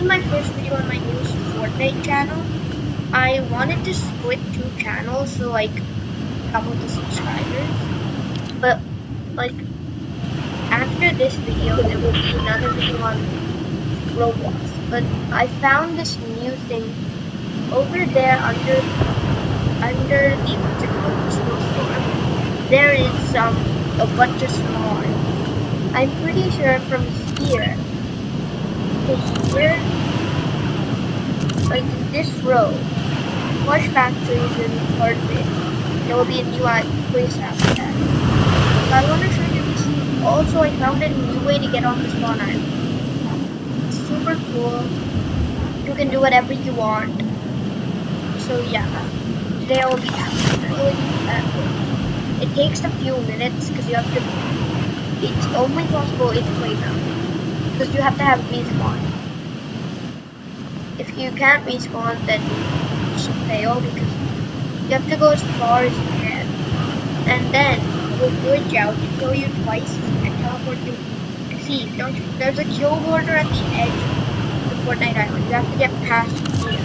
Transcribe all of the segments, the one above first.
my first video on my new Fortnite channel. I wanted to split 2 channels so like double the subscribers. But like after this video there will be another video on Roblox. But I found this new thing over there under the what's it called, snowstorm. There is a bunch of spawn. I'm pretty sure from here to here, like in this row, Plush Factory is in part of it. There will be a new place after that. So I want to show you this. Also, I found a new way to get on the spawn island. It's super cool. You can do whatever you want. So yeah, today I will be really that. It takes a few minutes because you have to. It's only possible in playground because you have to have respawn. If you can't respawn, then you should fail because you have to go as far as you can. And then we'll glitch out to kill you twice and teleport you. See, there's a kill border at the edge of the Fortnite island. You have to get past here.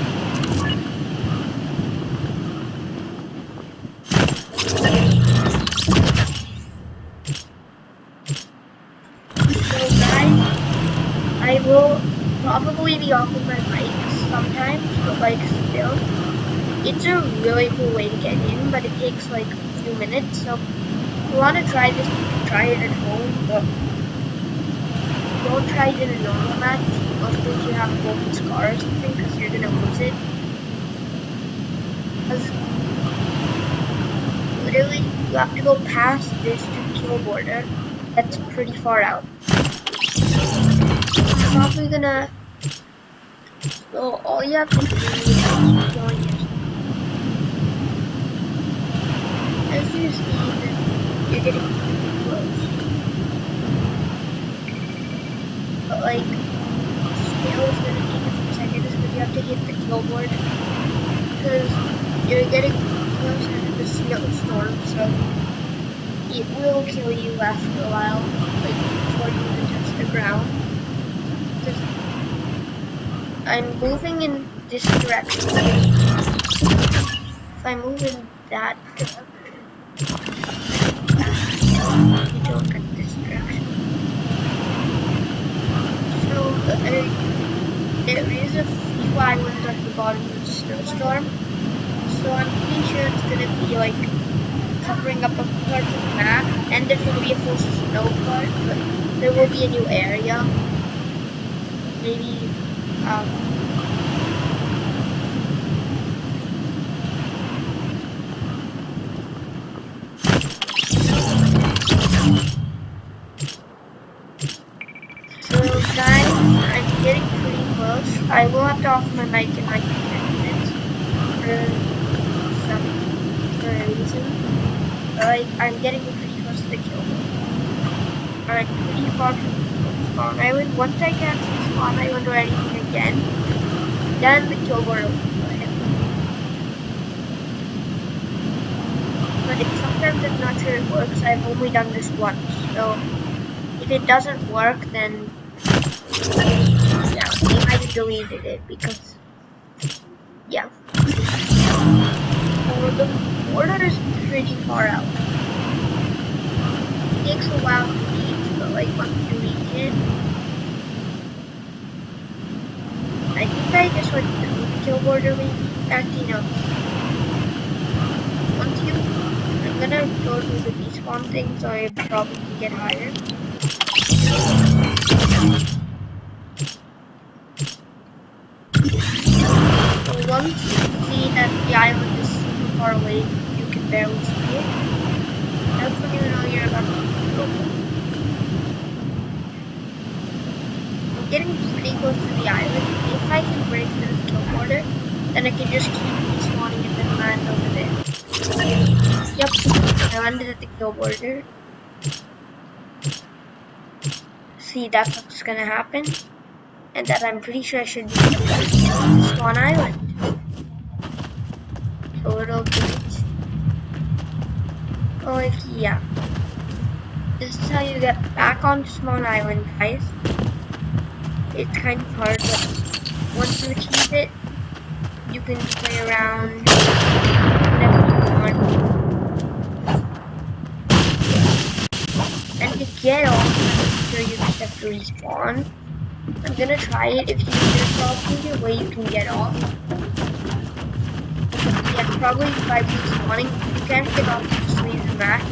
I will probably be off of my mic sometimes, but like still, it's a really cool way to get in, but it takes like a few minutes, so if you want to try this, you can try it at home, but don't try it in a normal match, mostly if you have golden scar or something, because you're going to lose it. Because literally, you have to go past this to kill border, that's pretty far out. Probably gonna. So all you have to do is join yourself. As you see, you're getting pretty close. But like, still is gonna take a few seconds because you have to hit the kill board. Because you're getting closer to the snowstorm, so it will kill you after a while, like before you even touch the ground. I'm moving in this direction. If I move in that direction, you don't get this direction. So there is a few islands at the bottom of the snowstorm. So I'm pretty sure it's gonna be like covering up a part of the map, and there's gonna be a full snow part, but there will be a new area. Maybe so guys, I'm getting pretty close. I will have to off my mic in like 10 minutes for a reason. But I'm getting pretty close to the kill. I'm pretty far from Spawn Island. Once I can't see Spawn Island or anything again, then the kill board will kill him. But sometimes I'm not sure it works. I've only done this once, so if it doesn't work, then yeah, they might have deleted it because yeah. So the border is pretty far out. It takes a while to reach, but like once you reach it, I think I just went through the kill border maybe. Actually no. I'm gonna go to the despawn thing so I probably can get higher. So once you see that the island is super far away, you can barely see it. That's when you know you're about to go. I'm getting pretty close to the island. If I can break the kill border, then I can just keep respawning and then land over there. Yep, I landed at the kill border. See, that's what's gonna happen. And that I'm pretty sure I should be able to Spawn Island. So it'll glitch. Oh, like, yeah. This is how you get back on Spawn Island, guys. It's kind of hard, but once you achieve it, you can play around whenever you want. And to get off, I'm sure you just have to respawn. I'm gonna try it. If you there's probably a way you can get off. Yeah, probably by respawning. You can't get off, just leave the map.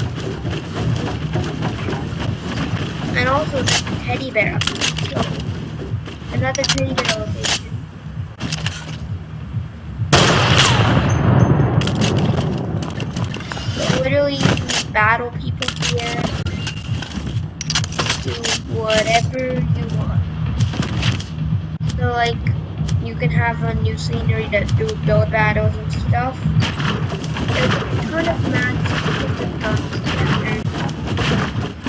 And also there's a teddy bear. So another teddy bear location. So literally you can battle people here. Do whatever you want. So like you can have a new scenery that do build battles and stuff. There's a ton of maps you can put guns together.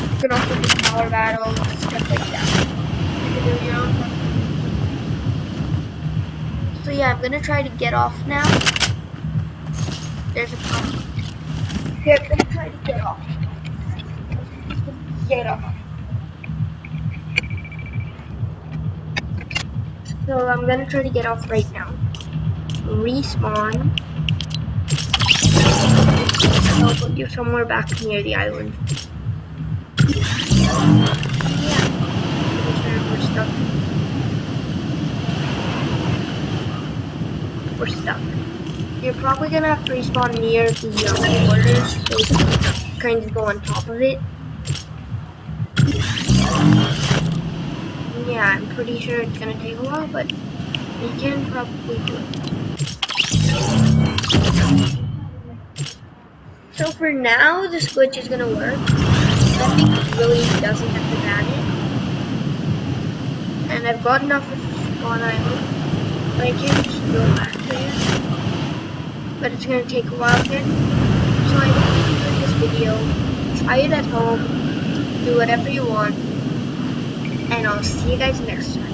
You can also do power battles, stuff like that. You can do your own stuff. So yeah, I'm gonna try to get off now. There's a problem. Here, I'm gonna try to get off. Get off. So I'm gonna try to get off right now. Respawn. I'll put you somewhere back near the island. Yeah. We're stuck. We're stuck. You're probably gonna have to respawn near the borders, so you can kind of go on top of it. Yeah, I'm pretty sure it's gonna take a while, but we can probably do it. So for now, this glitch is gonna work. Epic really doesn't have to ban it. And I've got enough of Spawn Island, but I can just go back there. But it's gonna take a while again. So I hope you enjoyed this video. Try it at home. Do whatever you want. And I'll see you guys next time.